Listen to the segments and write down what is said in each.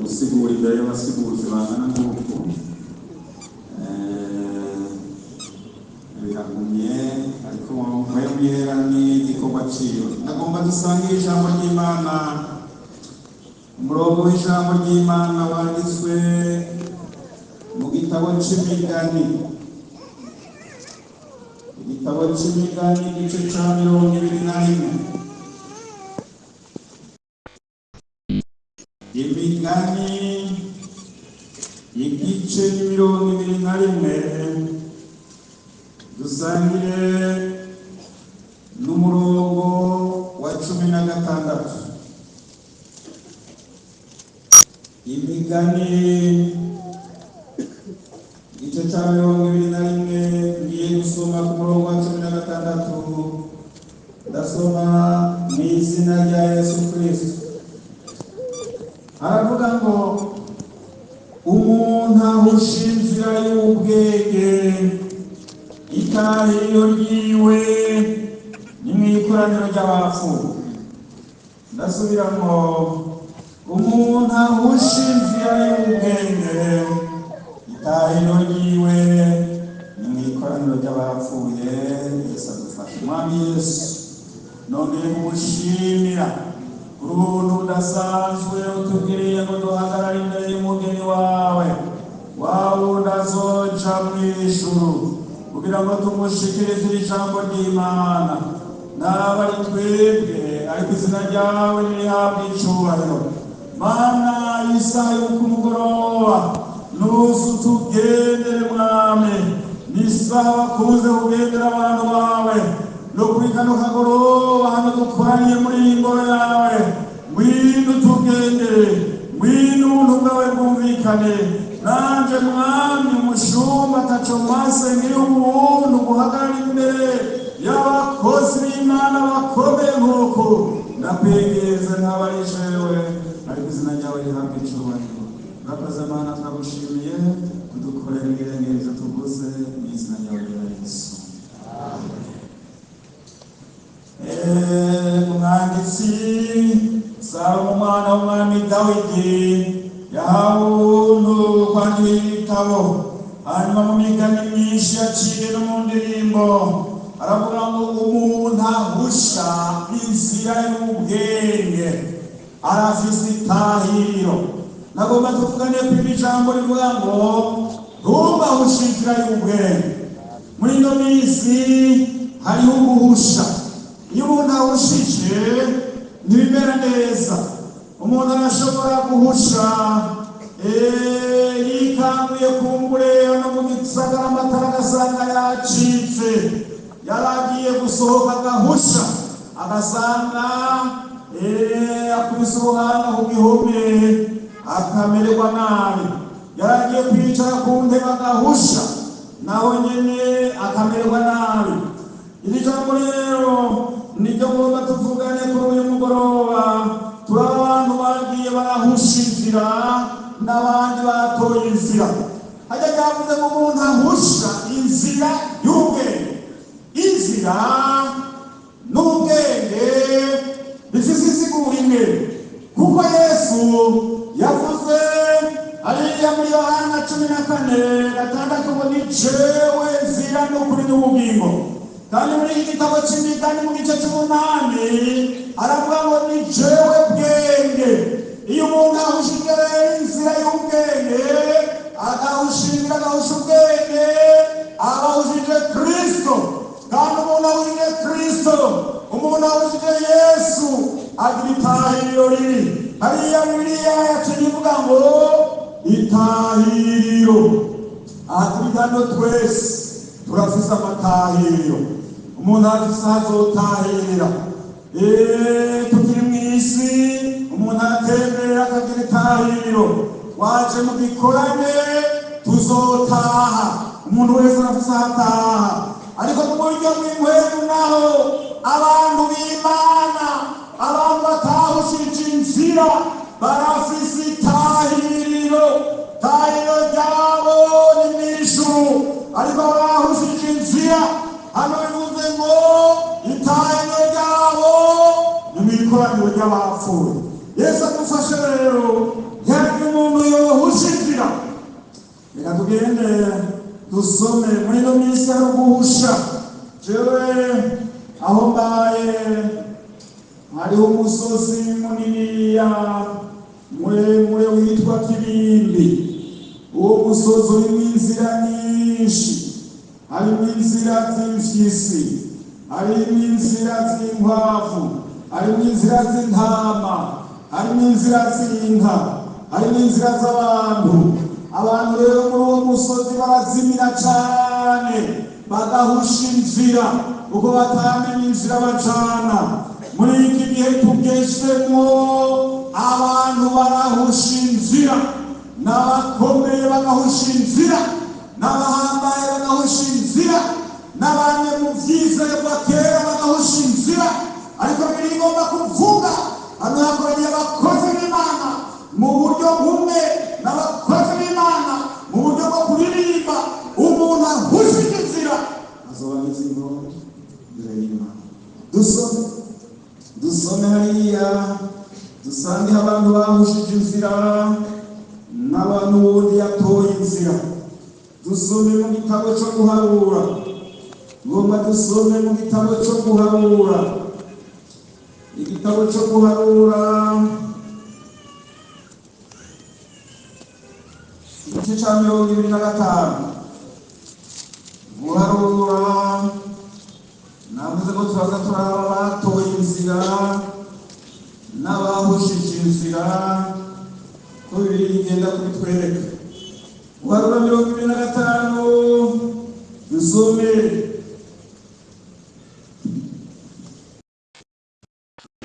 gusigura imbere y'abasiguzi bangana nk'uko biragumye ariko mwebwe n'igikorwa ciwe nagomba dusangire ijambo ry'Imana. Umurongo w'ijambo ry'Imana wanditswe mu gitabo c'imigani, igitabo c'imigani igice ca 21. Imigani igice 21 dusangire n'umurongo wa 16. Imigani igice ca 21 ngiye gusoma ku murongo wa 16. Ndasoma mu izina rya Yesu Kristo. Aravuga ngo umuntu ahusha inzira y'ubwenge, itahiro ryiwe ni mw'ikoraniro ry'abapfuye. Ndasubiramo, umuntu ahusha inzira y'ubwenge, itahiro ryiwe ni mw'ikoraniro ry'abapfuye. Yesu adufashe. Mwami Yesu, none kumushimira uruntu udasanzwe utubwiriye ngo duhagarare imbere y'umugeni wawe wundi azoja mw'ijuru kugira ngo tumushikirize ijambo ry'Imana. Naba ari twebwe, ariko izina ryawe nirihabwe icubahiro. Mana, isaha y'uko umugoroba nusu tugendere Mwami, n'isaha wakunze kugendera abantu bawe no kuri kano kagoroba hano dukoraniye muri iyi ngoro yawe. Ngwino tugendere, ngwino ubuntu bwawe bwumvikane. Nanje Mwami umushumba ataco mase ngiri ubuntu guhagarara imbere y'abakozi b'Imana bakomeye nk'uko ndakwegeze nk'abari jewe, ariko izina ryawe rihabwe icubahiro. Urakoze Mana, turagushimiye kudukorera ibirengeje tuguze mu izina ryawe rya Yesu. Umwanditsi Salomo umwana w'umwami Dawidi yahawe ubuntu kwandika ibitabo, hanyuma mu migani myinshi yaciye no mu ndirimbo aravuga ngo umuntu ahusha inzira y'ubwenge arafise itahiro. Nagomba tuvugane kw'iri jambo rivuga ngo ntubahushe inzira y'ubwenge. Muri ino minsi hariho uguhusha. Iyo umuntu ahushije ntibimera neza. Umuntu arashobora guhusha yikanguye kumbure no mu gisagara amatara agasanga yacitse, yaragiye gusohoka agahusha agasanga akubise ubuhanga ku gihome akamererwa nabi. Yaragiye kwicara ku ntebe agahusha naho nyene akamererwa nabi. Iri jambo rero niryo ngomba tuvugane kuri uyu mugoroba. Turi abantu bagiye barahusha inzira n'abandi batoye inzira. Hajya yavuze ngo umuntu ahusha inzira y'ubwenge. Inzira n'ubwenge bifise insiguro imwe, kuko Yesu yavuze hariya muri Yohana 14:6 ngo ni jewe nzira n'ukuri n'ubugingo. Kandi muri iki gitabo c'imigani mu gice c'8 aravuga ngo ni jewe bwenge. Iyo umuntu ahushije inzira y'ubwenge agahushinga agahusha ubwenge abahushije Kristo. Kandi umuntu ahushije Kristo, umuntu ahushije Yesu agira itahiriro riri. Hariya Bibiliya yacu ivuga ngo itahiriro. Atubitano twese turafise amatahiriro. Umuntu afise azotahirira. Tukiri mw'isi umuntu atembera akagira itahiriro. Waje mu gikorane tuzotaha, umuntu wese arafise ahataha. Ariko mu buryo bw'inkweto naho abantu b'Imana, abantu batahushije inzira barafise itahiriro. Tahiriro ryabo ni mw'ijuru, ariko bahushije inzira hano bivuze ngo itahiriro ryabo ni mw'ikoraniro ry'abapfuye. Yesu adufashe rero, ntihagire tugende dusome muri ino minsi hari uguhusha. Jewe aho mbaye hariho umusozi muniniya muremure witwa Kibimbi. Uwo musozi urimo inzira nyinshi, harimo inzira z'imfyisi, harimo inzira z'inkwavu, harimo inzira z'intama, harimo inzira z'inka, harimo inzira z'abantu. Abantu rero muri uwo musozi barazimira cyane, bagahusha inzira kuko batamenya inzira bacana. Muri iki gihe tugezemo abantu barahusha inzira, n'abakomeye bagahusha inzira, n'abahambaye bagahusha inzira, n'abanye mu byizerwa kera bagahusha inzira. Ariko biri ngomba kuvuga hano hakoranye abakozi b'Imana mu buryo bumwe, n'abakozi b'Imana mu buryo bwo kuririmba. Umuntu ahushije inzira azoba ameze ingoro imbere y'Imana. Dusome hariya dusange abantu bahushije inzira n'abantu wundi yatoye inzira. Dusome mu gitabo cyo guharura, ngomba dusome mu gitabo cyo guharura, igitabo cyo guharura igice cya 25. Guharura navuze ko turaza turaba batoye inzira n'abahushije inzira, ko bibiri bigenda kubitwereka. Guharura 25, dusome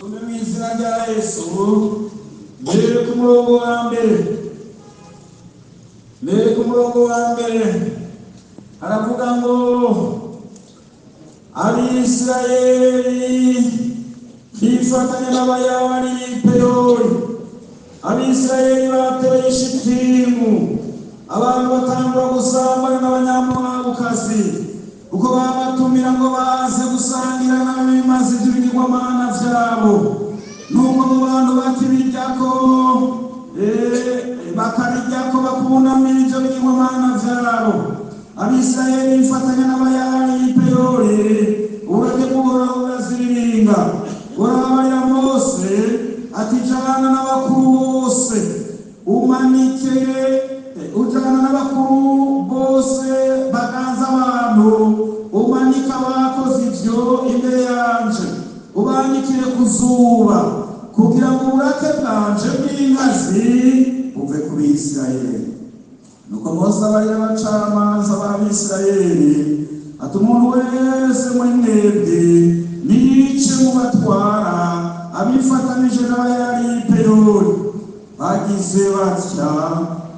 mu izina rya Yesu. Mbere ku murongo wa mbere haravuga ngo Abisirayeli bifatanya n'abayahudi i Peyori. Abisirayeli bateye i Shitimu, abantu batangura gusambana n'abanyamowabukazi kuko babatumira ngo baze gusangira n'abimaze iby'ibigirwamana byabo. Nuko mu bantu bakibiryako bakabiryako bakunamira ibyo bigirwamana byabo. Abisirayeli bifatanya n'abayahudi i Peyori, urategura uraziriringa. Urabarira Mose ati jana n'abakuru bose umanike, ujana n'abakuru bose baganza abantu, umanika abakoze ibyo imbere yanje, ubandikire ku zuba kugira ngo uburake bwanje bw'inkazi buve ku Bisirayeli. Nuko Mose abarira abacamanza b'Abisirayeli ati umuntu wese muri mwebwe niyice mu batwara abifatanije n'abayahudi i Peyori. Bagize batya,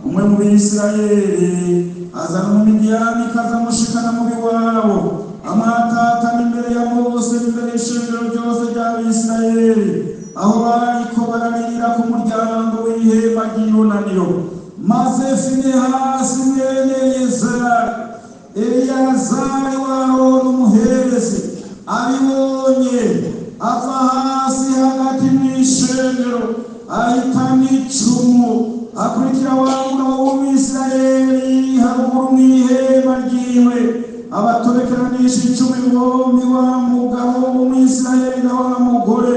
umwe mu Bisirayeli azana umumidiyani amushikana mu biwabo, amwatatana imbere ya Mose n'imbere y'ishengero ryose ry'Abisirayeli, aho bariko bararirira ku muryango w'ihema ry'ibonaniro. Maze Finehasi mwene Eleyazari wa Aroni umuherezi abibonye, ava hasi hagati mw'ishengero, ahitana icumu, akurikira wa mugabo w'Umwisirayeli haruguru mw'ihema ryiwe, abatobekeranisha icumi bombi, wa mugabo w'Umwisirayeli na wa mugore.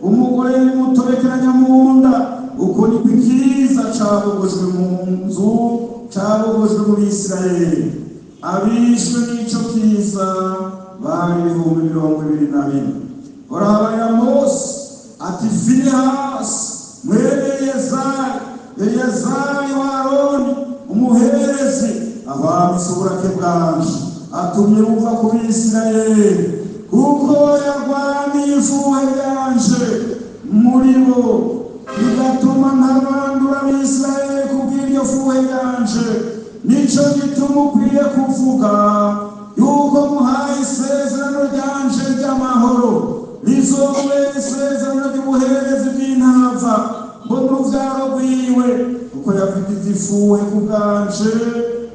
Umugore nimutobekeranya mu nda. Uko niko ikiza cabogojwe mu nzu, cabogojwe mu Bisirayeli. Abishwe n'ico kiza bari 24,000. Orabarira Mose ati Finehasi mwene Eleyazari wa Aroni umuherezi abamise uburake bwanje, atumye buva ku Bisirayeli, kuko yarwaniye ifuhe ryanje muri bo, bigatuma ntabandura Abisirayeli kubw'iryo fuhe ryanje. Nico gituma ukwiye kuvuga yuko muhaye isezerano ryanje ry'amahoro, rizobe isezerano ry'ubuherezi bw'intava ngo mu ruvyaro rwiwe, kuko yafite ifuhe ku bwanje,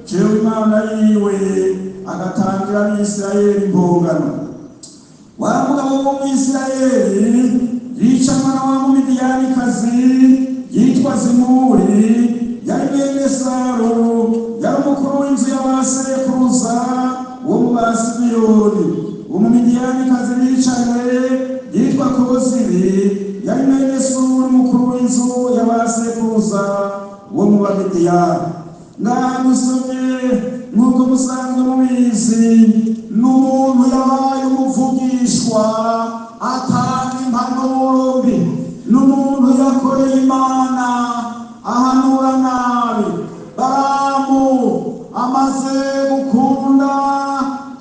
jewe Imana yiwe, agatangira Abisirayeli impongano. Wa mugabo w'Umwisirayeli yica mwana wa Midiyanikazi yitwa Zimuri, yari mwene Saru, yari umukuru sekuruza wo mu Bamidiyani. Dusomye nk'uko musanzwe mubizi, n'umuntu yabaye umuvugishwa atanga impanuro mbi, n'umuntu yakoreye Imana ahanura nabi. Balamu amaze gukunda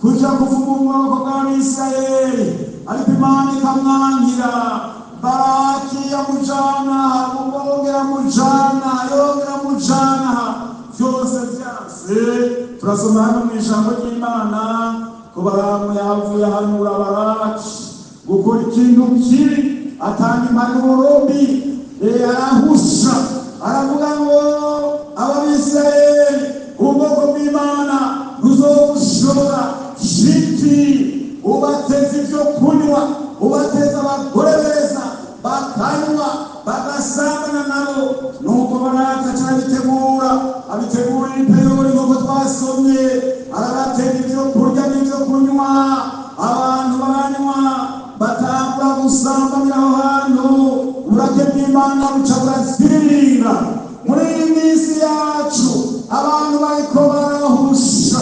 kuja kuvuga ubwoko bw'Abisirayeli, ariko Imana ikamwangira. Balaki yamujana, yongera mujana, vyose vyase. Turasoma hano mu ijambo ry'Imana ko Balamu yavuye ahanura Balaki gukora ikintu kibi, atanga impanuro mbi, arahusha, aravuga ngo Abisirayeli, ubwoko bw'Imana buzobushora shiti, ubateza ivyo kunywa, ubateza abagore beza bakanywa bagasambana nabo. Nuko Balaki abitegura ipeyori nk'uko twasomye, arabatera ivyo kurya n'ivyo kunywa. Abantu baranywa batangura gusambanira aho hantu. Uburake bw'Imana buca burazirira. Muri iyi minsi yacu abantu bariko barahusha,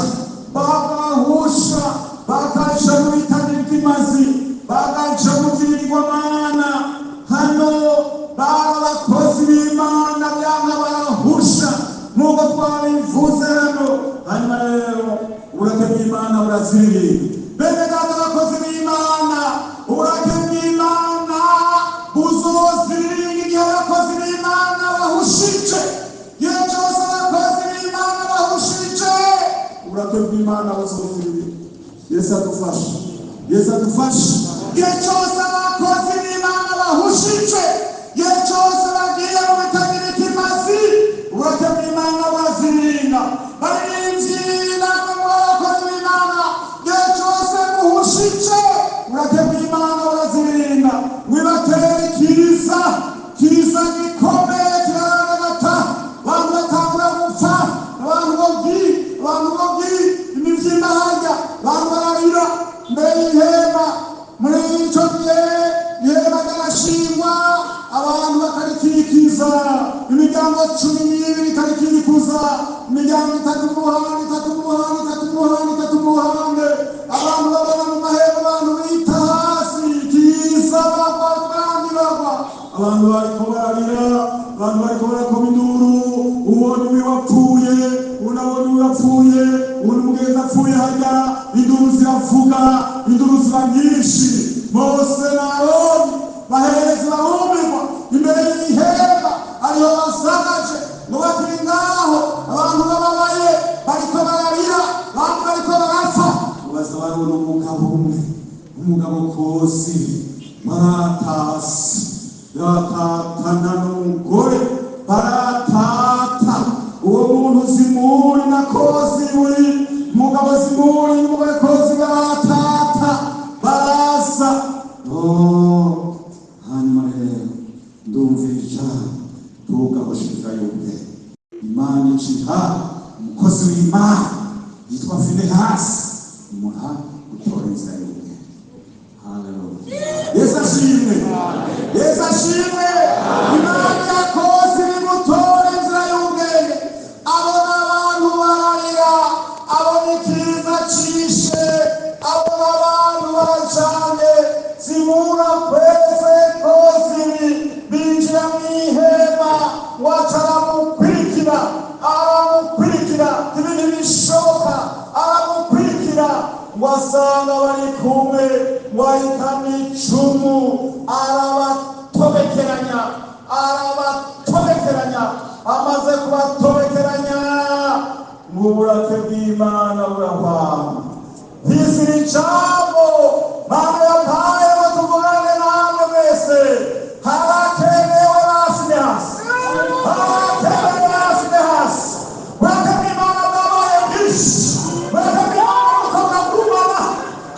bakaja mu bitari bw'imazi, bakaja mu vy'ibigirwamana. Hano barabakozi b'Imana byanga barahusha nk'uko twabivuze hano. Hanyuma rero uburake bw'Imana burazirira. Bene data abakozi b'Imana, uburake bw'Imana buzozirira igihe abakozi b'Imana bahushije. Igihe cyose abakozi b'Imana bahushije, uburake bw'Imana buzozirira. Yesu adufashe. Igihe cyose abakozi b'Imana bahushije, igihe cyose bagiye mu bitagira ikimazi, uburake bw'Imana burazirira. Baririmbyi namwe abakozi b'Imana, igihe cyose muhushije, uburake bw'Imana burazirira. Mwibatera kiriza gikomeye kiraragata. Abantu batangura gupfa, abantu bogi imivyimba harya, abantu bararira mbere y'ihema. Muri ico gihe ihema ryarashingwa, abantu bakarikirikiza, imiryango 12 ikarikirikuza, imiryango 3 mu ruhande, abantu babona mu mahema, abantu bita hasi, kiza bagwa, abantu bariko bararira, abantu bariko barakoma induru. Ubona uwi wapfuye, unabona uwi wapfuye, umugenzi apfuye harya, induru ziravuga, induru ziba nyinshi. Mose na Aroni baherezi barumirwa imbere y'ihema, ariho basagaje ngo bakiri ngaho. Abantu bababaye bariko bararira, abantu bariko barapfa. Baza barona umugabo kosi yatatana n'umugore, baratata. Uwo muntu zimuri na kozi uri mugabo zimuri n'umugore kozi baratata, barasa. Hanyuma rero ndumvisha tugahoshika yuke Imana iciha umukozi w'Imana yitwa Finehasi imuha gutora inzira yuke. Haleluya. Yesu ashimwe. Imana yakoze imutora inzira y'ubwenge. Abona abantu bararira, abona ikiza cishe, abona abantu barajanye, zimura kweze kozi binjira mw'ihema. Waca aramukurikira, ibintu bishoboka, aramukurikira. Wasanga bari kumwe, wahitana icumu, arabatobekeranya. Amaze kubatobekeranya, uburake bw'Imana burahwana. Ntizira ijambo Mana yampaye ngo tuvugane namwe mwese. Harakenewe Finehasi, uburake bw'Imana bwabaye bwinshi, uburake bw'Imana bukavuga kurumana.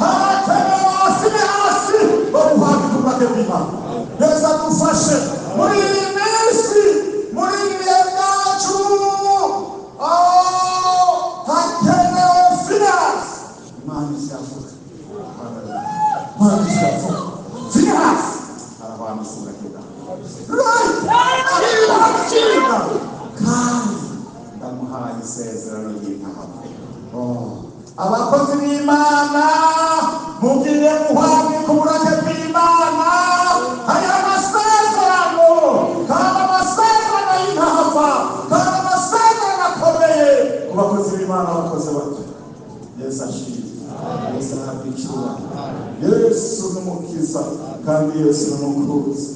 Harakenewe Finehasi wo guhabwa uburake bw'Imana. Yesu adufashe muri iyi minsi, muri ibi bihe byacu. Hakenewe Finehasi. Imana isavuga. isezerano ry'intama. Abakozi b'Imana mugiye muhabwe ku burake bw'Imana. Hari amasezerano kandi amasezerano y'intama kandi amasezerano akomeye ku bakozi b'Imana bakoze bato. Yesu ashimwe. Yesu ahabwe icyubahiro. Yesu n'umukiza kandi Yesu n'umukuzi.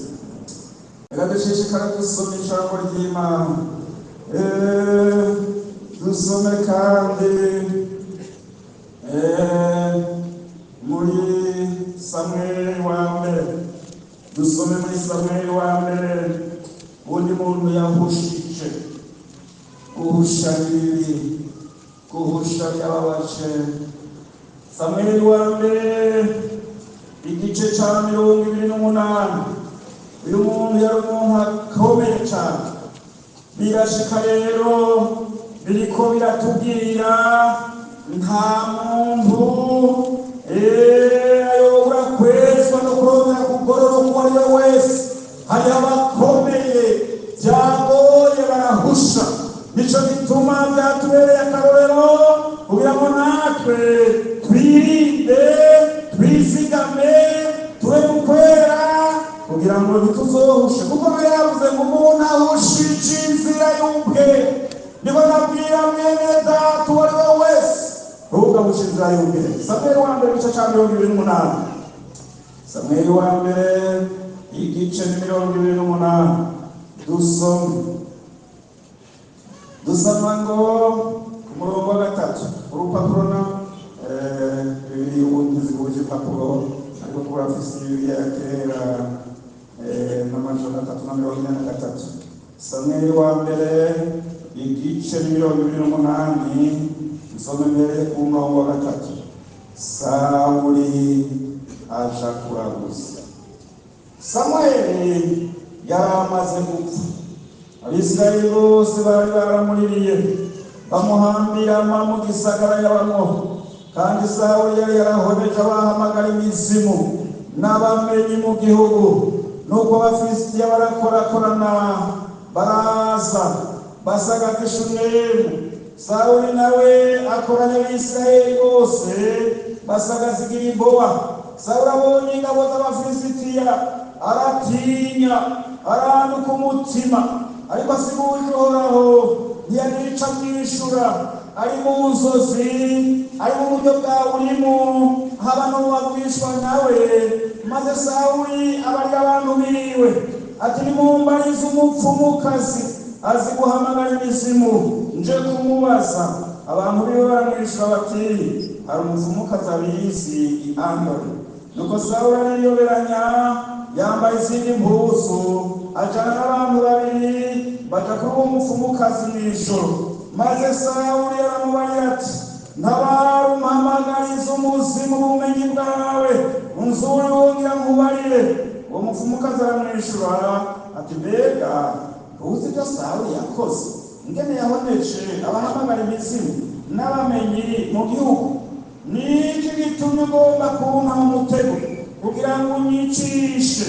Reka dushishikare dusome ijambo ry'Imana. Dusome kandi muri Samweli wa mbere. Dusome muri Samweli wa mbere. Undi muntu yahushije guhusha bibiri, guhusha byababaje. Samweli wa mbere igice cya 28. Uyu muntu yari umuntu akomeye cyane. Birashika rero biriko biratubwira nta muntu ayobora kwezwa no kurondera kugororoka uwo ari we wese. Hari abakomeye byagoye barahusha. Nico gituma byatubereye akarorero kugira ngo natwe twirinde, twizigame, tube mu kwera kugira ngo ntituzohushe. Kuko yavuze ngo umuntu ahushije inzira y'ubwe. Niko nabwira mwene data uwo ari we wese ntugahushe inzira y'ubwe. Samweli wa mbere igice cya 28. Samweli wa mbere igice 28. Dusoma ngo ku murongo wa 3 urupapuro na bibiri ubundi zihuje impapuro ariko kuba afise Bibiliya ya kera n'amajana 343. Samweli wa mbere igice 28. Nsome mbere ku murongo wa 3. Sawuli aja kuraguza. Samweli yari amaze gupfa. Abisirayeli bose bari baramuririye bamuhambira mu gisagara yabamwo. Kandi Sawuli yari yarahobeje abahamagara imizimu n'abamenyi mu gihugu. Nuko Abafilisitiya barakorakorana baraza basagaga i Shunemu. Sawuli nawe akoranya Abisirayeli bose basagaza i Gilibowa. Sawuli abonye ingabo z'Abafilisitiya aratinya, aranduka umutima, ariko asiguje Uhoraho ntiyagica mwishura. Ari mu nzozi, ari mu buryo bwa burimu, haba n'uwagwishwa nawe. Maze Sawuli abarira abantu biwe ati nimumbarize umupfumukazi azi guhamagara imizimu nje kumubaza. Abantu biwe baramwishura bati hari umupfumukazi abizi i Angoli. Nuko Sawuli ariyoberanya yambaye izindi mpuzu ajana n'abantu babiri baja kuri uwo mupfumukazi mw'ijoro. Maze Sawuli aramubarira ati ntabara umpamagarize umuzimu ubumenyi bwawe unzure wongera nkubarire. Uwo mupfumukazi aramwishura ati mbega uzi ibyo Sawuli yakoze ingene yahoneje abahamagara imizimu n'abamenyi mu gihugu? Niki gitumye ugomba kumpa mu mutego kugira ngo unyicishe?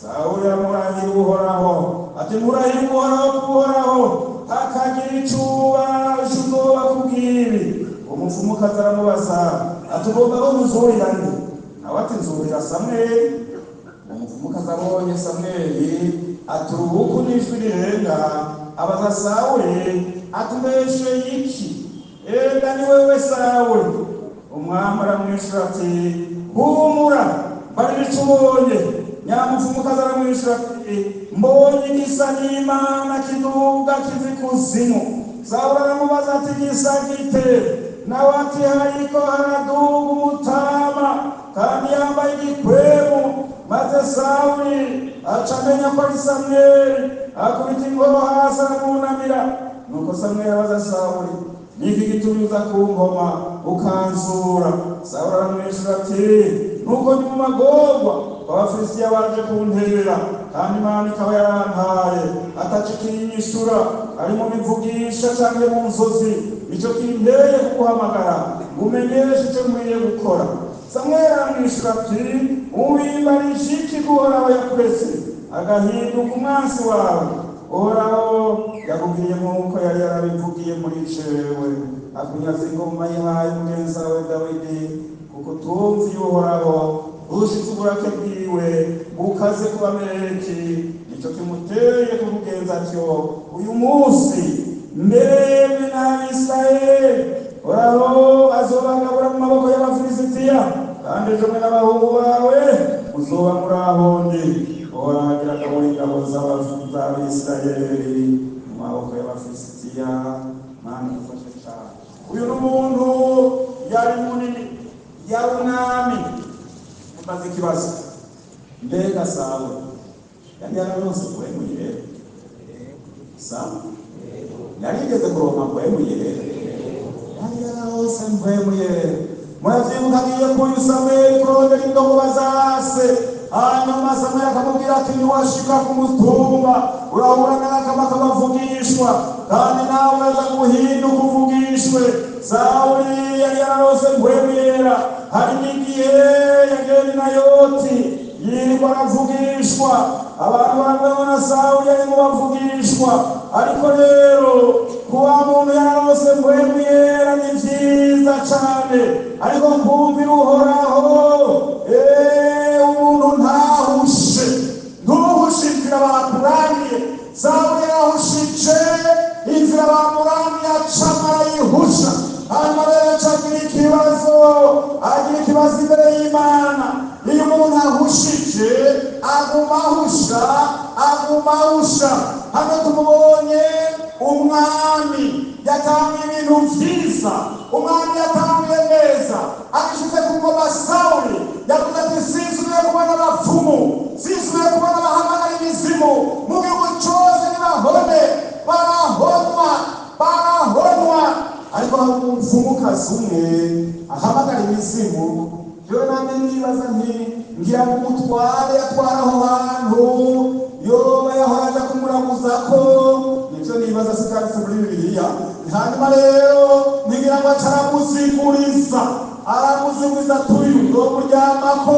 Sawuli amurahira Uhoraho ati murahira Uhoraho hakagira icuba uzoba kubw'ibi. Umupfumukazi aramubaza ati ugomba ko muzurira nde? Nawe ati nzurira Samweli. Umupfumukazi abonye Samweli ati urubuku n'ijwi rirenga abaza Sawuli ati mbeshe iki? Ega ni wewe Sawuli. Umwami aramwishura ati humura bari ico ubonye. Nyamupfumukazi aramwishura ati mbonye igisa n'Imana kiduga kiva ikuzimu. Sawuli aramubaza ati gisa gite? Nawe ati hariko haraduga umutama kandi yambaye igikwemu. Maze Sawuli aca amenya ko ari Samweli, akubita ingoro hasi aramwunamira. Nuko Samweli abaza Sawuli niki gitumye uza kunkoma ukanzura? Sawuli aramwishura ati nuko ndi mu magorwa Abafilisitiya baje kunterera kandi Imana ikaba yarantaye atacikinyishura ari mu bivugisha canke mu nzozi. Ico kinteye kuguhamagara ngumenyeshe ico nkwiye gukora. Samweli aramwishura ati uwimbarije iki ko Uhoraho yakuretse agahinduka umwansi wawe? Uhoraho yakubwiye nk'uko yari yarabivugiye muri jewe, akunyaze ingoma yihaye umugenzi wawe Dawidi, kuko tumviye Uhoraho ushize uburake bwiwe bukaze ku Bamaleki, nicyo kimuteye kumugenza atyo uyu munsi mbere n'Abisirayeli. Uhoraho azobagabura mu maboko y'Abafilisitiya, kandi ejo mwe n'abahungu bawe muzoba muri aho ndi. Uhoraho agira agabura ingabo z'Abisirayeli mu maboko y'Abafilisitiya. Mana dufashe cyane. Uyu n'umuntu yari munini, yari umwami. Mbaze ikibazo, mbega Sawuli yari yararose kuhemuye? Sawuli yarigeze kuronka kuhemuye? Yari yararose kuhemuye. Murabyibuka agiye kuri Samweli kurondera indogoba za se, hanyuma Samweli akamubwira ati niwashika ku mutumba urahura n'akama k'abavugishwa, kandi nawe uraza guhinduka uvugishwe. Sawuli yari yararose kuhemuyera. Hari n'igihe yagenda Nayoti yirirwa aravugishwa, abantu barabona Sawuli yarimo bavugishwa. Ariko rero kuba muntu yararose kuhemuyera ni vyiza cane, ariko kumvira Uhoraho umuntu ntahushe, ntuhushikira bakuraniye. Sawuli yahushije inzira bakuraniye acama arayihusha, hanyuma rero agira ikibazo imbere y'Imana. Iyo umuntu ahushije aguma ahusha. Hano tumubonye umwami yatangiye ibintu vyiza, umwami yatangiye neza, agishize ku ngoma Sawuli yavuze ati sinsubiye kubona abapfumu, sinsubiye kubona abahamagara imizimu mu gihugu cose, nibahone barahonwa. Ariko umupfumukazi umwe ahamagara imizimu. Jewe nanjye nibaza nti ngira ngo umutware atwara aho hantu yoba yahora aja kumuraguzako, nivyo nibaza sikanditse muri Bibiliya. Hanyuma rero ntigira ngo aca aramuziguriza tuyu ndomuryamako,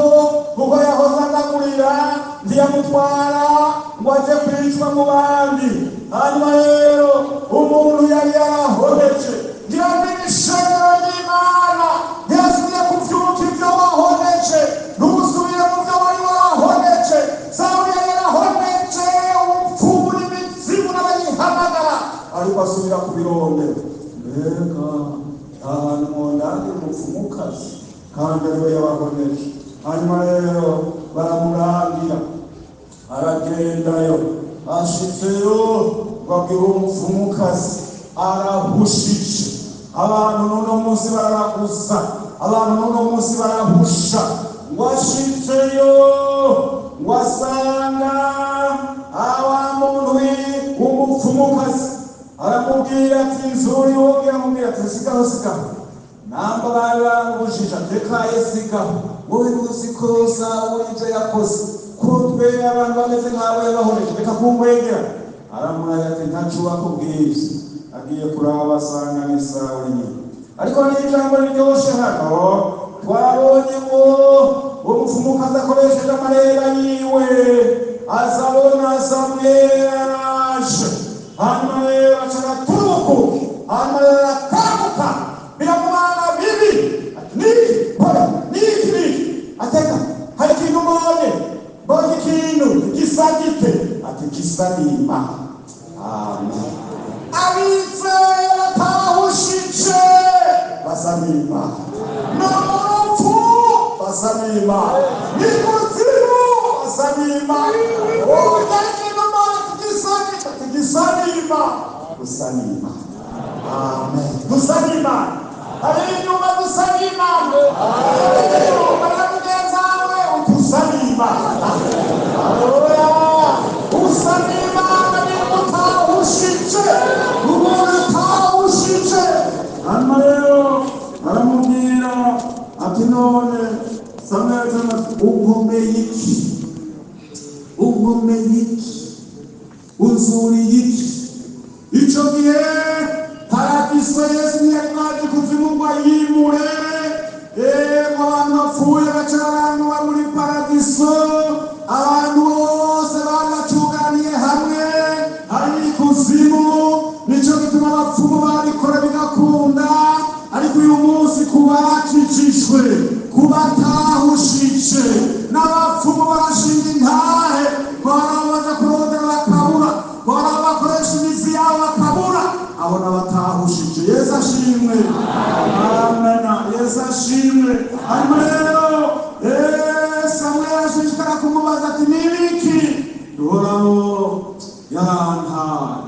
kuko yahoze andagurira, ntiyamutwara ngo aje kwicwa mu bandi. Hanyuma rero umuntu yari yarahoneje, ngira ngo ishengero ry'Imana ntiyasubiye kuvyuka ivyo wahoneje, ntusubire mu vyo wari warahoneje. Sawuli yari yarahoneje ubupfumu n'imizimu n'abayihamagara, ariko asubira kubirondera. Mbega ahantu mwondangira umupfumukazi kandi ariwe yabahoneje. Hanyuma rero baramurangira, aragendayo, ashitseyo babwira umupfumukazi arahushije. Abantu n'uno munsi bararaguza, abantu n'uno munsi barahusha. Washitseyo wasanga awa muntu w'umupfumukazi aramubwira ati nzuri wowe, aramubwira ati sigaho namba bari baramubujije atekaye sigaho, wowe ntuzi ko Sawuli ivyo yakoze, ko twe abantu bameze nk'abo yabahoneje, reka kumwegera. Aramubwira ati ntaco bakubwiye. Agiye kuraba asanga ni Sawuli nyine. Ariko n'ijambo riryoshe hano twabonye ngo umupfumukazi akoresheje amareba yiwe azabona Samweli araje, hanyuma rero aca araturukuka, hanyuma rero arakabuka biramubana bibi. Niki ateka hari ikintu mbonye ikintu gisa gite? Ati gisa n'Imana. Amen. Abizeye batahushije basanima, n'urupfu basanima, n'ikuzimu basanima. Tugisanima. Amen. Tusanima. Hari inyuma dusanima. Baramugenza we utusanima. Haleluya. Usanima ni mutahushije. Hanyuma rero aramubwira ati none Samweli ugomeye iki? Unzuriye iki? Ico gihe paradiso Yesu yari maze kuvimugwa yimure, abantu bapfuye bacaranwa muri paradiso, abantu bose bagacuganiye hamwe, hari ikuzimu bituma abapfumu babikora bigakunda, ariko uyu munsi kubakijijwe, kubatahushije n'abapfumu barashinga intahe, barabaza kurondera bakabura, barabakoresha imizi yabo bakabura, abo n'abatahushije. Yesu ashimwe, amena, Yesu ashimwe. Hanyuma rero Samweli ashishikara kumubaza ati nibiki? Uhoraho yarantaye,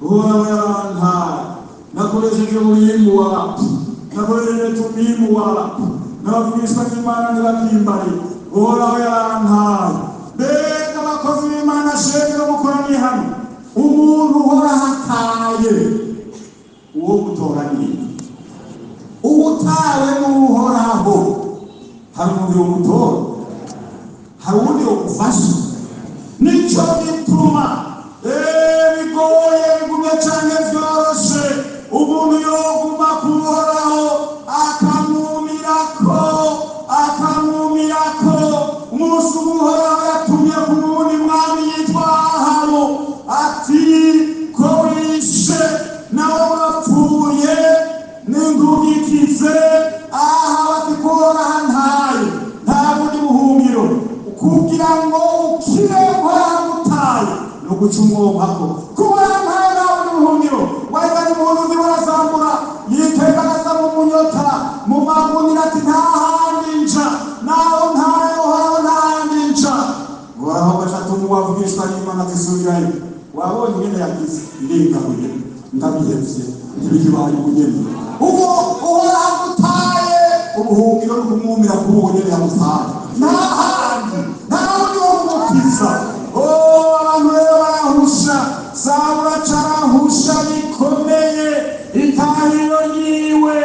Uhoraho yarantaye, nakoresheje ubuhimbu wapi, nakoresheje tumimu wapi, n'abavugishwa n'Imana ntibakimbare, Uhoraho yarantaye. Mbega abakozi b'Imana shenge mukoraniye hano, umuntu uhoraho ataye uwo mutoraniye, ubutawe n'Uhoraho, hari undi wo mutora, hari undi wo gufasha. Nico gituma bigoye bigumye canke vyoroshe umuntu yoguma kuhoraho akamwumirako. Umunsi Uhoraho yatumye ku wundi mwami yitwa Ahabu ati ko wishe nawe wapfuye n'indugikize. Ahabu ati ko warantaye nta bundi buhungiro, kugira ngo ukire waramutaye no guca umwompako. Kuba warantaye nta bundi buhungiro, wayigana umuntu undi warazambura yiteka agasa mu munyota mu magunira ati nta handi nja, naho ntaye Uhoraho nta handi nja. Uhoraho gashatuma wavugishwa n'Imana zisubirayo. Wabonye ingene yagize iringabuye, ndabihevye ntibikibaye ubugeni. Ubwo Uhoraho agutaye ubuhungiro no kumwumira kuri uwo nyene yamutaye, nta handi, nta wundi wo kumukiza. Abantu rero barahusha, Sawuli acarahusha bikomeye, itahiro ryiwe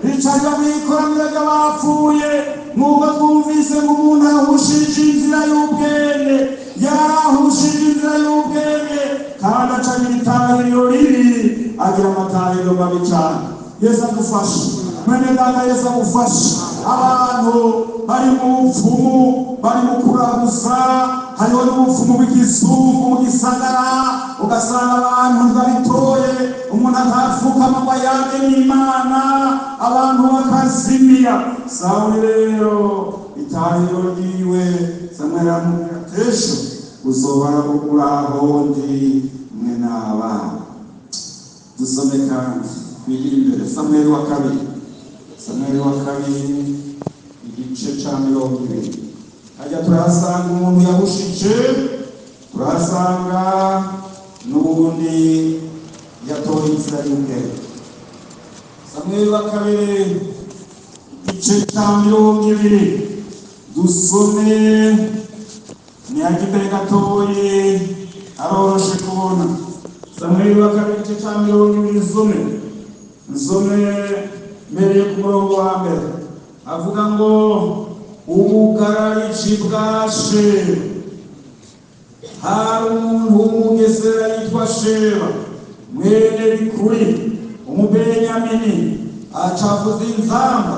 ricaja mw'ikoraniro ry'abapfuye. Nk'uko twumvise ngo umuntu ahushije inzira y'ubwenge, yarahushije inzira y'ubwenge kandi acagira itahiro ribi, agira amatahiro mabi cane. Yesu adufashe, mwene data, Yesu agufashe. Abantu bari mu bupfumu, bari mu kuraguza, hariho n'ubupfumu bw'ikizungu mu gisagara, ugasanga abantu ntibabitoye, umuntu atapfukama ngo ayange n'Imana, abantu bakazimira. Sawuli rero itahiro ryiwe Samweli aramubwira ati ejo uzobara urahondi mwe n'abana. Dusome kandi twigire imbere Samweli wa kabiri, Samweli wa kabiri igice ca 20. Hajya turahasanga umuntu yahushije, turahasanga n'ubundi yatoye inzira y'ubwenge. Samweli wa kabiri igice ca 20, dusome nihagimbere gatoye aroroshe kubona. Samweli wa kabiri igice ca 20, nsome mbereye ku murongo wa mbere. Avuga ngo ubugararici bwashe, hari umuntu w'umugesera yitwa Sheba mwene Bikuri umubenyamini, acavuza inzamba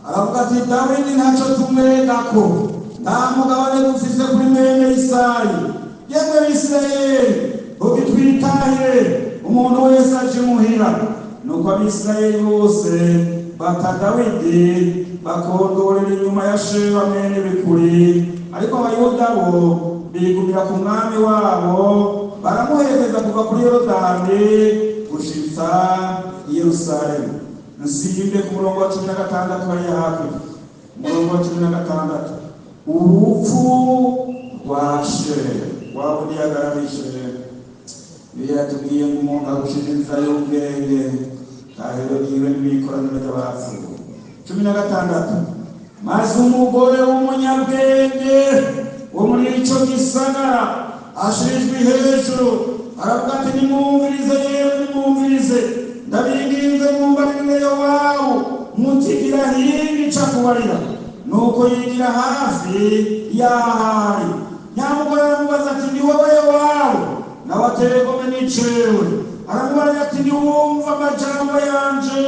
aravuga ati Dawidi ntaco tumwegako, nta mugabane dufise kuri mwene Isayi. Yemwe Bisirayeli ubitwitahire, umuntu wese aje muhira. Nuko Abisirayeli bose bata Dawidi bakondorera inyuma ya Sheba mwene Bikuri, ariko Abayuda bo bigumira ku mwami wabo, baramuherekeza kuva kuri Yorodani gushitsa i Yerusalemu. Nsimbe ku murongo wa 16 bari hafi, umurongo wa 16. Urupfu rwa Sheba wabo yagarabishe, biratubwiye ngo umuntu agushije inzira y'ubwenge, tahiro ryiwe n'ikoraniro ry'abapfuye. 16. Maze umugore w'umunyabwenge wo muri ico gisagara ashirijwe hejuru aravuga ati nimwumvirize, yewe nimwumvirize, ndabinginze mwumbarire Yowabu mutigira hino ica kubarira. Nuko yigira hafi y'ahari, nyamugore aramubaza ati ni wowe Yowabu? Nawe ategome n'icewe. Aramubaza ati niwumva amajambo yanje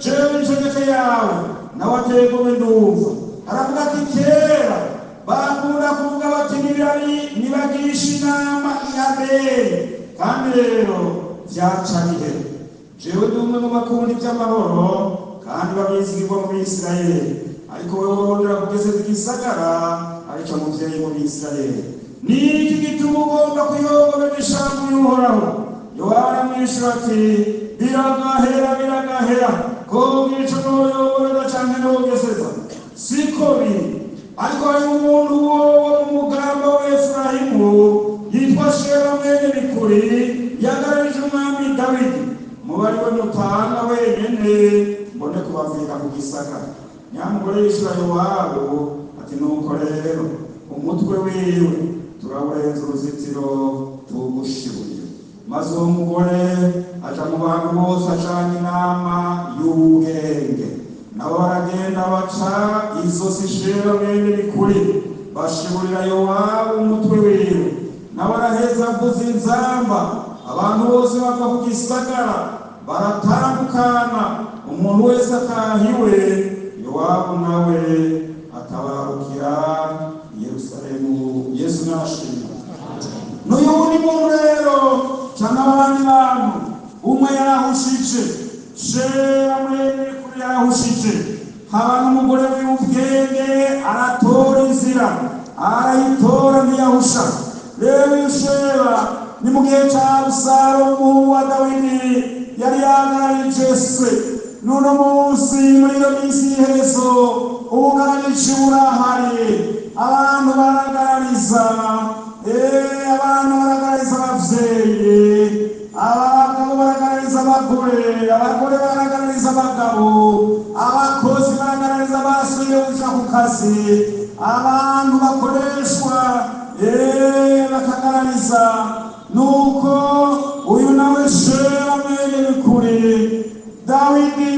jewe n'integeko yawe? Nawe ategome ndumva. Aravuga ati kera bakunda kuvuga bati nibagisha inama i Abeli, kandi rero vyaca bihe. jewe ndi umwe mu bakunda iby'amahoro kandi babizigirwa mu Bisirayeli, ariko wewe urondera kugezeza igisagara aricyo muvyeyi mu Bisirayeli. Ni iki gituma ugomba kuyobora ijambo y'Uhoraho? Yowabu aramwishyura ati biragahera ko mwico noyobora canke nogezeza siko biri. Ariko hari umuntu wo mu mugamba wa Efurayimu yitwa Sheba mwene Bikuri yagararije umwami Dawidi, mubari we mutanga wenyene mbone kubavira ku gisagara. Nyamugore yishura Yowabu ati nuko rero umutwe wiwe turawurenza uruzitiro tuwugushibuye. Maze uwo mugore aja mu bantu bose acana inama y'ubwenge, nabo baragenda baca izosi Sheba mwene Bikuri bashiburira Yowabu umutwe wiwe, nabo araheza avuza inzamba, abantu bose bava ku gisagara baratandukana, umuntu wese atahiwe. Yowabu nawe atabarukira Yerusalemu. Yesu nashimwe. N'uyu wundi muntu rero cyangwa abandi bantu, umwe yarahushije, Sheba mwene Bikuri yarahushije, haba n'umugore w'ubwenge aratora inzira arayitora ntiyahusha. Rero uyu Sheba ni mu gihe cya Abusalomu umuhungu wa Dawidi yari yagararije se. N'uno munsi muri iyo minsi y'iherezo ubugararizi burahari, abantu baragarariza abavyeyi, abagabo baragarariza abagore, abagore baragarariza abagabo, abakozi baragarariza abasubiye kuja ku kazi, abantu bakoreshwa bakagarariza. Nuko uyu nawe Sheba mwene Bikuri Dawidi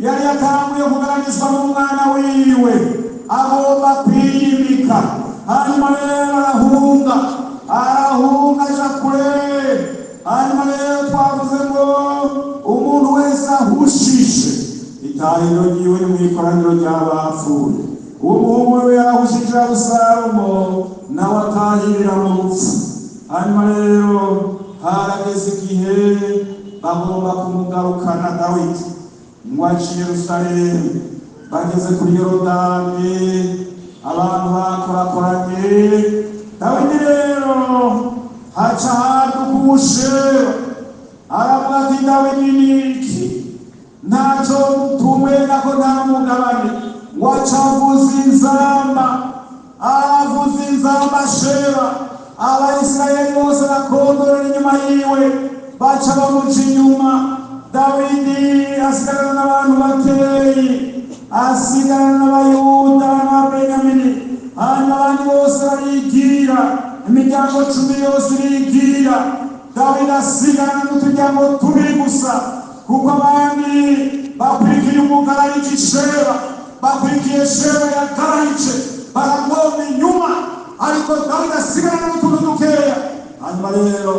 yari yatanguye kugaragarizwa n'umwana wiwe, agomba kwiyimika. Hanyuma rero arahunga aja kure. Hanyuma rero twavuze ngo umuntu wese ahushishe itahiro ryiwe ni mw'ikoraniro ry'abapfuye. Uwo muhungu we yarahushije Abusalomu nawe atahirira mu rupfu. Hanyuma rero harageze igihe bagomba kumugarukana Dawidi ngo aje Yerusalemu. Bageze kuri Yorodani abantu bakorakoranye. Dawidi rero haca haduka Sheba aravuga ati Dawidi niki ntacyo tumwena ko nta mugabane. Waca avuza inzamba, aravuza inzamba Sheba, Abayisirayeli bose bakondorera inyuma yiwe baca bamuca inyuma. Dawidi asigarana n'abantu bakeyi, asigarana n'Abayuda n'Ababenyamini, hanyuma abandi bose barigira, imiryango 10 yose irigira. Dawidi asigarana n'uturyango 2 gusa, kuko abandi bakurikiye umugararije Sheba, bakurikiye Sheba yagararije baramwoma inyuma, ariko Dawidi asigarana n'utuntu dukeya. Hanyuma rero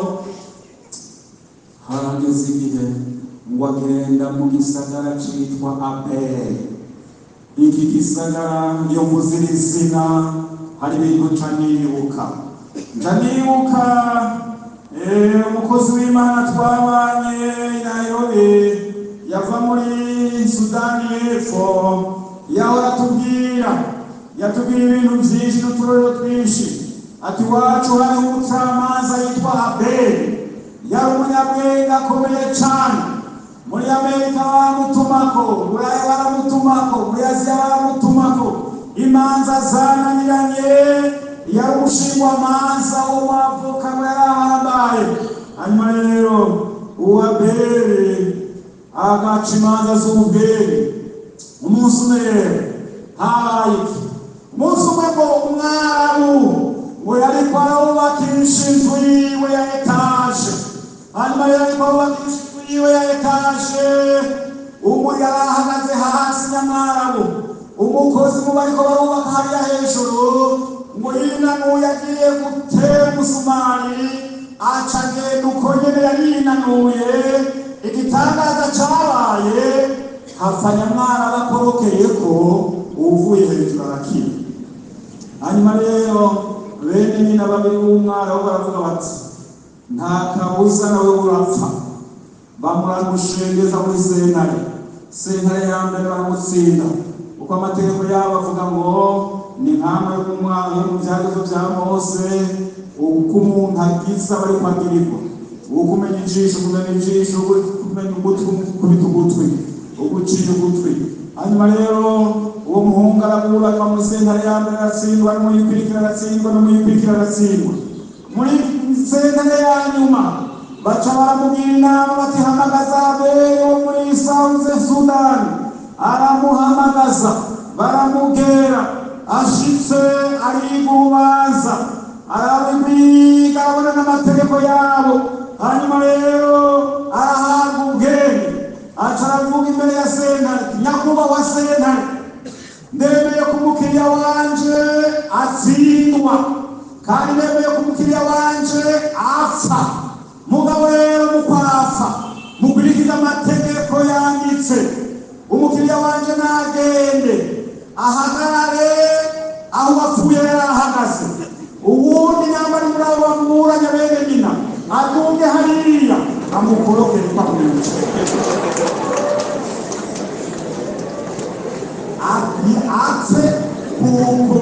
harageze igihe ngo agenda mu gisagara cyitwa Abeli. Iki gisagara iyo mvuze iri zina hari ibintu nca nibuka umukozi w'Imana twabanye i Nairobi yava muri Sudani y'Epfo, yahora yatubwira ibintu byinshi n'uturere twinshi. Ati wacu hari umucamanza yitwa Abeli, yari umunyabwenge akomeye cyane. Muri Amerika baramutumako, Burayi baramutumako, muri Aziya baramutumako, imanza zananiranye. Yari umushingwamanza w'umwavoka yarahambaye. Hanyuma rero uwo Abeli agaca imanza z'ubwenge. Umunsi umwe rero habaye umunsi umwe ngo umwarabu ngo yariko arubakisha inzu yiwe ya etaje. Hanyuma yariko arubakisha inzu yiwe ya etaje, yari ahagaze hasi nyamwarabu. Umukozi mu bariko barubaka hariya hejuru ngo yinanuye agiye gutera umusumari, aca agenda uko nyene yari yinanuye. Igitangaza cabaye hapfa nyamwarabu akorokeyeko, uvuye hejuru arakira. Hanyuma rero bene nyina babiri b'umwarabu baravuga bati nta kabuza nawe urapfa. bamuragushengeza muri sentare ya mbere baramutsinda uko amategeko yabo avuga ngo ni nk'amwe mu byagezo bya Mose uko umuntu agize aba ariko agirirwa uko umenya ijisho kumenya ugutwi kubita ugutwi uguciye ugutwi. Hanyuma rero uwo muhungu araburanywa muri sentare ya mbere aratsindwa no muyikurikira aratsindwa no muyikurikira aratsindwa. Muri sentare ya nyuma baca baramubwira inama bati hamagaza Abeli wo muri South Sudan. Aramuhamagaza baramugera ashitse arigubaza arabibwiga abona n'amategeko yabo. Hanyuma rero arahabwa ubwenge aca aravuga imbere ya sentare, nyakubahwa sentare, ndemeye ko umukiriya wanje atsindwa kandi ndemeye ko umukiriya wanje apfa. Mugabo rero muko arapfa mugurikiza amategeko yanditse, umukiriya wanje nagende ahagarare aho wapfuye yarahagaze, uwundi nyambari muri abo bamuburanya bene nyina aduge hariya amukorokere kwa kumwica apfe kuko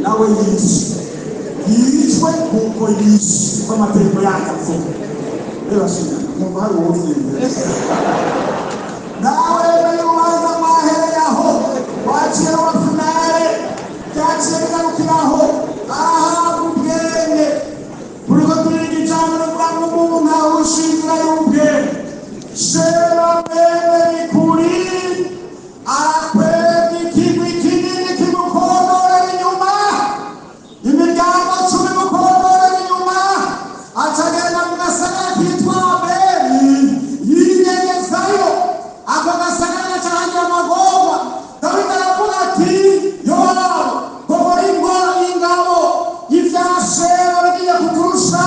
nawe yishwe kuko yishwe ko amategeko yakaze. Reba shina mwumva hari uwuzinze nawe y'urubanza mwahereye aho waciye wafunare byaciye bigarukiraho ahabwa ubwenge. Turiko turiga ijambo rivuga ngo umuntu awushinzira y'ubwenge shera bene bikuri arakwega ikigwi kinini kimukorogorera inyuma, imiryango 10 mukorogorera inyuma, acagenda mu gasagara kitwa Abeli yinyegezayo. Ako gasagara gacahangira amagorwa. Dawidi aravuga ati Yowabu kogora ingabo ivya Sheba bigiye kuturusha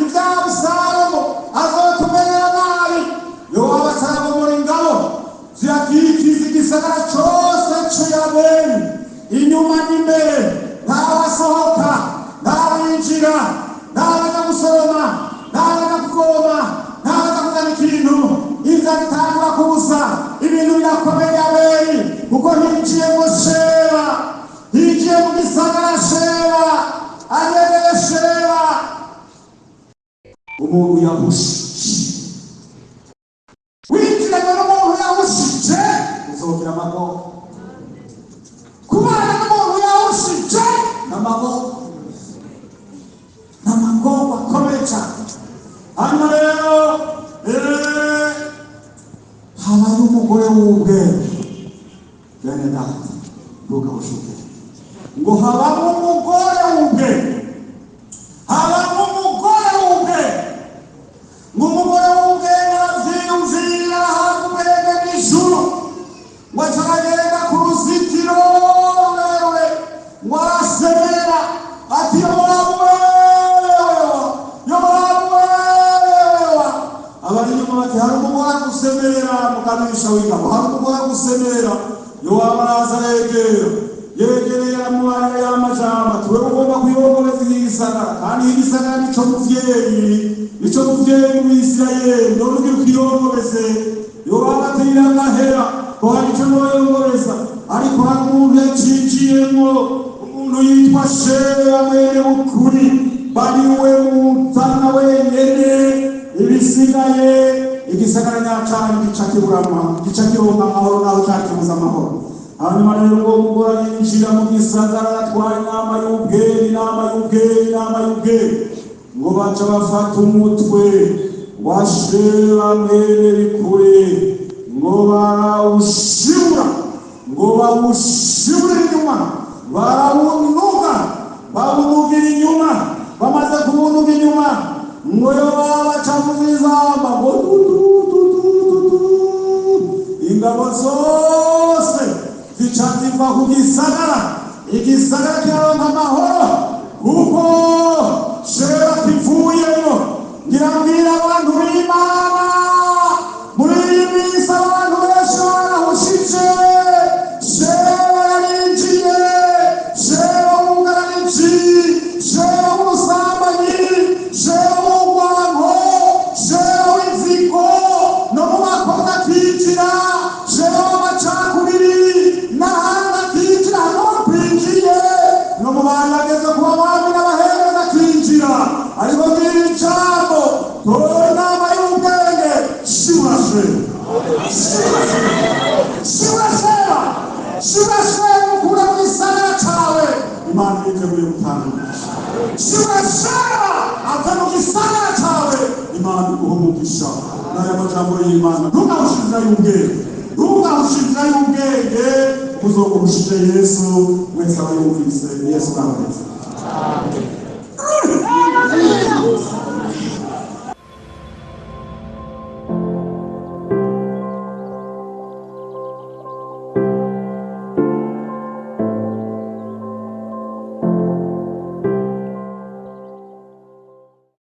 ivya Abusalomu azotumerera nabi. Yowabu acaragomora ingabo zirakikiza igisagara cose c'Abeli inyuma n'imbere, ntawasohoka ntawinjira ntawaja gusoroma ntawaja kuvoma ntawaja kuzana ikintu. Inzara itangura kuza, ibintu birakomeye Abeli kuko hinjiye mu Sheba, hinjiye mu gisagara Sheba, agereye Sheba umuntu yahushije. Winjiranye n'umuntu yahushije uzogira amagorwa, kubana n'umuntu yahushije n'amagorwa akomeye cyane. Hano rero habaye umugore w'ubwenge bene data ntukawushuke ngo habamo umugore w'ubwenge, habamo umugore w'ubwenge ngo umugore w'ubwenge avyiyumvira ahabwa ubwenge bw'ijuru ngo acaragenda ku ruzitiro rurerure ngo arasemera ati Yowabu abari inyuma bati hari umugore agusemerera mukanisha w'ingabo, hari umugore agusemerera. Yowabu araza yegereye aramubarira y'amajambo ati wewe ugomba kuyongoreza igisagara kandi igisagara nico muvyeyi mu Isirayeli none ugira ukiyongoreze. Yowabu ati iragahera ko hari ico noyongoreza, ariko hari umuntu yacinjiyemwo, umuntu yitwa Sheba mwene bukuri bariwe muzana wenyene. Ibisigaye igisagara nyacani gica kironka amahoro naho cakibuza amahoro. Hanyuma rero uwo mugore yinjira mu gisagara atwara inama y'ubwenge ngo baca bafata umutwe wa Sheba mwene bikuri ngo bawushibura inyuma, bawunugira inyuma. Bamaze kuwunuga inyuma ngo Yowabu acavuza izamba ngo ingabo zose zica ziva ku gisagara, igisagara kiraronka amahoro kuko Sheba kivuyemo. Ngirambwira abantu b'Imana muri iyi minsi abantu benshi barahushije. Sheba yarinjiye, Sheba w'umugaranici, Sheba w'umusambanyi, Sheba w'urwango, Sheba Shibashwe mukura mu gisagara cawe Imana yiteguye gutanga. Shibashwe ava mu gisagara cawe Imana iguha umugisha. N'aya majambo y'Imana ntugawushirira y'ubwenge uzogurushije Yesu wese aba yumvise Yesu nawe.